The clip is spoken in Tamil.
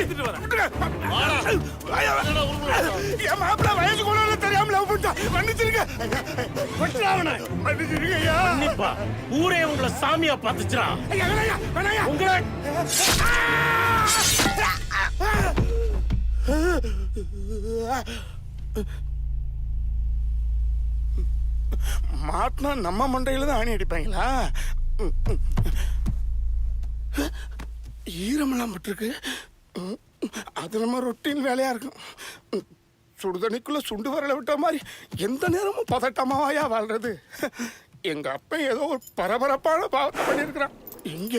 எடுத்துட்டு வரேன். என் மாப்பிள்ள வயசு கூட தெரியாம லவ் பண்ணிட்டா. மன்னிச்சிருங்க. மன்னிச்சிருங்க ஐயா. கண்டிப்பா ஊரே உங்களை சாமியா பார்த்துச்சுடா. ஐயா வேணாயா வேணாயா. உங்களை மாட்டினா நம்ம மண்டையில தான் ஆணி அடிப்பாங்களா? ஈரமெல்லாம் பட்டிருக்கு. அது நம்ம ரொட்டீன் வேலையா இருக்கும். சுடுதண்ணிக்குள்ள சுண்டு வரல விட்ட மாதிரி எந்த நேரமும் பதட்டமாவாயா வாழ்றது. எங்க அப்பா ஏதோ ஒரு பரபரப்பான பாவத்தை பண்ணியிருக்கிறான். எங்க